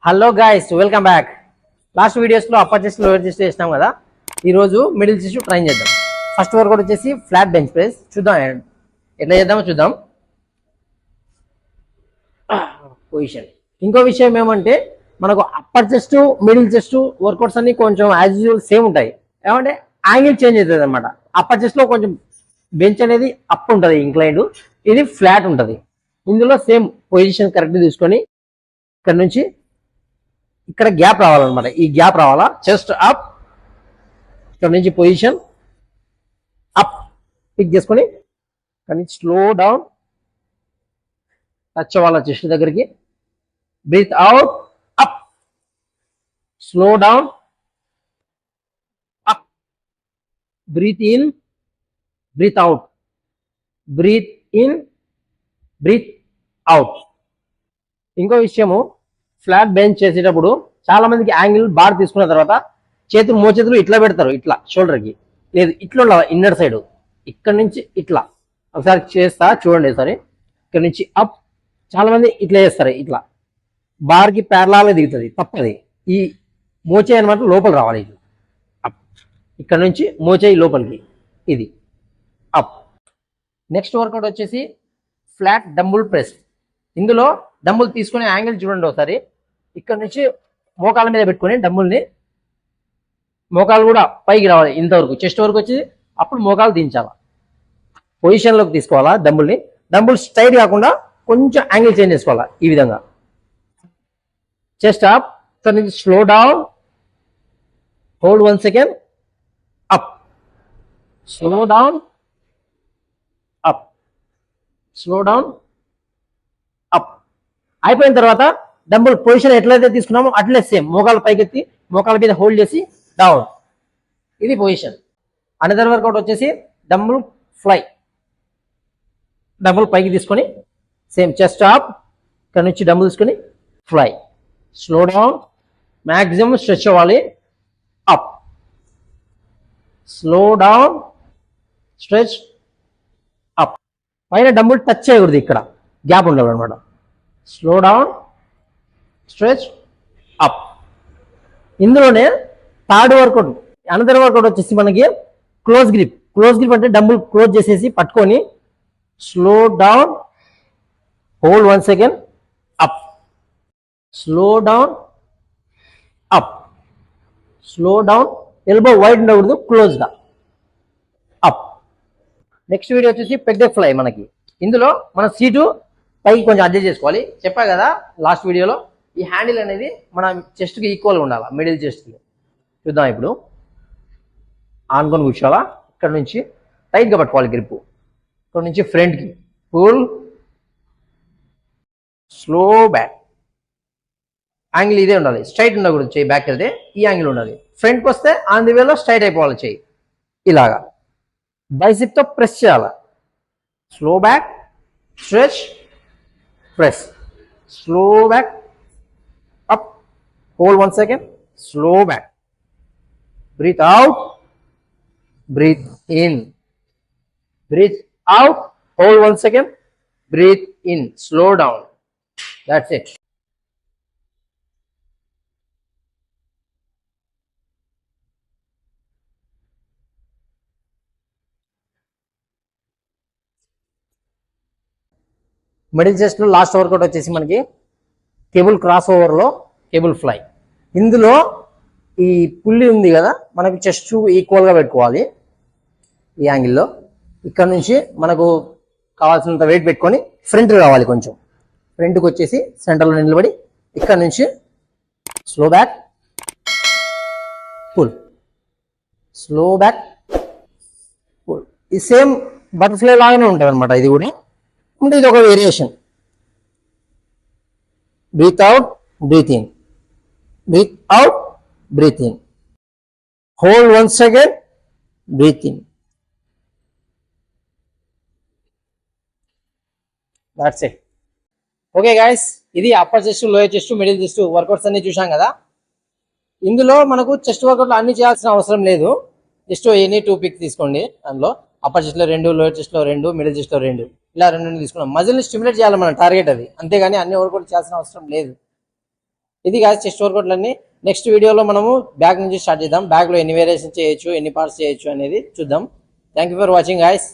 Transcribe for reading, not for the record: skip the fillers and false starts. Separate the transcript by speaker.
Speaker 1: Hello guys, welcome back. Last వీడియోస్లో upper chest lower chest చేసినాం కదా. ఈరోజు మిడిల్ చెస్ట్ ట్రైన్ చేద్దాం. ఫస్ట్ వర్కౌట్ వచ్చేసి ఫ్లాట్ బెంచ్ ప్రెస్. చూద్దాం ఎట్లా చేద్దామో చూద్దాం. పొజిషన్. ఇంకో విషయం ఏమంటే మనకు upper chest middle chest workouts అన్ని కొంచెం యాజ్ యూజువల్ సేమ్ ఉంటాయి. ఏమంటే యాంగిల్ చేంజ్ అవుతుంది అనమాట. అప్పర్ చెస్ట్లో కొంచెం బెంచ్ అనేది అప్ ఉంటుంది, ఇంక్లైన్డ్. ఇది ఫ్లాట్ ఉంటుంది. ఇందులో సేమ్ పొజిషన్ కరెక్ట్ తీసుకొని ఇక్కడ నుంచి ఇక్కడ గ్యాప్ రావాలన్నమాట. ఈ గ్యాప్ రావాలా, చెస్ట్ అప్, ఇక్కడ నుంచి పొజిషన్ అప్ పిక్ చేసుకొని ఇక్కడ నుంచి స్లో డౌన్ టచ్ అవ్వాలా చెస్ట్ దగ్గరికి. Breathe out, up, slow down, up, breathe in, breathe out, breathe in, breathe out. ఇంకో విషయము, ఫ్లాట్ బెంచ్ చేసేటప్పుడు చాలా మందికి యాంగిల్ బార్ తీసుకున్న తర్వాత చేతులు మోచేతులు ఇట్లా పెడతారు, ఇట్లా షోల్డర్కి. లేదు, ఇట్లా ఉండాలి ఇన్నర్ సైడ్. ఇక్కడ నుంచి ఇట్లా ఒకసారి చేస్తా చూడండి. సరే, ఇక్కడ నుంచి అప్. చాలా మంది ఇట్లా చేస్తారు, ఇట్లా బార్కి ప్యారలాగా దిగుతుంది, తప్పది. ఈ మోచే అనమాట లోపల రావాలి, ఇట్లా అప్. ఇక్కడ నుంచి మోచేయి లోపలికి, ఇది అప్. నెక్స్ట్ వర్కౌట్ వచ్చేసి ఫ్లాట్ డంబుల్ ప్రెస్. ఇందులో డంబుల్ తీసుకునే యాంగిల్ చూడండి ఒకసారి. ఇక్కడ నుంచి మోకాల మీద పెట్టుకుని డంబుల్ని, మోకాలు కూడా పైకి రావాలి ఇంతవరకు, చెస్ట్ వరకు వచ్చి అప్పుడు మోకాలు దించాలి. పొజిషన్లోకి తీసుకోవాలా డంబుల్ని. డంబుల్ స్ట్రైట్ కాకుండా కొంచెం యాంగిల్ చేంజ్ చేసుకోవాలా, ఈ విధంగా. చెస్ట్ అప్, ఇక్కడ నుంచి slow down, hold 1 second, up, slow down, up, slow down, up. అయిపోయిన తర్వాత డంబుల్ పొజిషన్ ఎట్లయితే తీసుకున్నామో అట్లే సేమ్ మోకాలు పైకెత్తి మోకాల మీద హోల్డ్ చేసి డౌన్. ఇది పొజిషన్. అనదర్ వర్కౌట్ వచ్చేసి డంబుల్ ఫ్లై. డంబుల్ పైకి తీసుకొని సేమ్ చెస్ట్ అప్, ఇక్కడ నుంచి డంబుల్ తీసుకొని fly, slow down, maximum stretch అవ్వాలి, up, slow down, stretch, up. పైన డంబుల్ టచ్ చేయకూడదు, ఇక్కడ గ్యాప్ ఉండాలన్నమాట. Slow down, stretch, up. ఇందులోనే థర్డ్ వర్కౌట్, అనదర్ వర్కౌట్ వచ్చేసి మనకి క్లోజ్ గ్రిప్. క్లోజ్ గ్రిప్ అంటే డంబుల్ క్లోజ్ చేసేసి పట్టుకొని slow down, hold 1 second, up, slow down, up, slow down. Elbow wide ఉండకూడదు, క్లోజ్గా, అప్. నెక్స్ట్ వీడియో వచ్చేసి పెద్ద ఫ్లై. మనకి ఇందులో మన సీటు పైకి కొంచెం అడ్జస్ట్ చేసుకోవాలి. చెప్పా కదా లాస్ట్ వీడియోలో, ఈ హ్యాండిల్ అనేది మన చెస్ట్కి ఈక్వల్గా ఉండాలి, మిడిల్ చెస్ట్కి. చూద్దాం ఇప్పుడు. ఆనుకొని కూర్చోవాలా, ఇక్కడ నుంచి టైట్గా పట్టుకోవాలి గ్రిప్. ఇక్కడ నుంచి ఫ్రంట్కి పుల్, స్లో బ్యాక్. యాంగిల్ ఇదే ఉండాలి, స్ట్రైట్ ఉండకూడదు. చెయ్యి బ్యాక్ వెళ్తే ఈ యాంగిల్ ఉండాలి. ఫ్రంట్కి వస్తే ఆన్ ది వేలో స్ట్రైట్ అయిపోవాలి చెయ్యి, ఇలాగా. బైసిప్తో ప్రెస్ చేయాలి. Slow back, stretch, press, slow back, up, hold 1 second, slow back, breathe out, breathe in, breathe out, hold 1 second, breathe in, slow down. That's it. Middle chest లో last work out వచ్చేసి మనకి cable cross ఓవర్లో cable fly. ఇందులో ఈ పుల్లి ఉంది కదా, మనకి chest ఈక్వల్గా పెట్టుకోవాలి ఈ యాంగిల్లో. ఇక్కడ నుంచి మనకు కావాల్సినంత వెయిట్ పెట్టుకొని ఫ్రంట్ రావాలి. కొంచెం ఫ్రంట్కి వచ్చేసి సెంటర్లో నిలబడి ఇక్కడ నుంచి slow back, pull, slow back, pull. ఈ సేమ్ బటర్ఫ్లై లాగానే ఉంటుంది అనమాట. ఇది కూడా అంటే ఇది ఒక variation. Breathe out, breathe in. Breathe out, breathe in. Hold 1 second, breathe in. That's it. Okay guys, ఇది upper chest, lower chest, middle chest workouts అన్ని చూసాం కదా. ఇందులో మనకు చెస్ట్ వర్కౌట్లు అన్ని చేయాల్సిన అవసరం లేదు. జస్ట్ ఎనీ 2 పిక్ తీసుకోండి. అందులో అప్పర్ చెస్ట్లో 2, లోయర్ చెస్ట్లో 2, మిడిల్ చెస్ట్లో 2, ఇలా 2 తీసుకున్నాం. మజిల్ని స్టిమ్యులేట్ చేయాలి మన టార్గెట్ అది, అంతేగాని అన్ని వర్కౌట్ చేయాల్సిన అవసరం లేదు. ఇది గాయస్ చెస్ట్ వర్కౌట్లు అన్ని. నెక్స్ట్ వీడియోలో మనము బ్యాక్ నుంచి స్టార్ట్ చేద్దాం. బ్యాక్లో ఎన్ని వేరియేషన్ చేయొచ్చు, ఎన్ని పార్ట్స్ చేయొచ్చు అనేది చూద్దాం. Thank you for watching guys.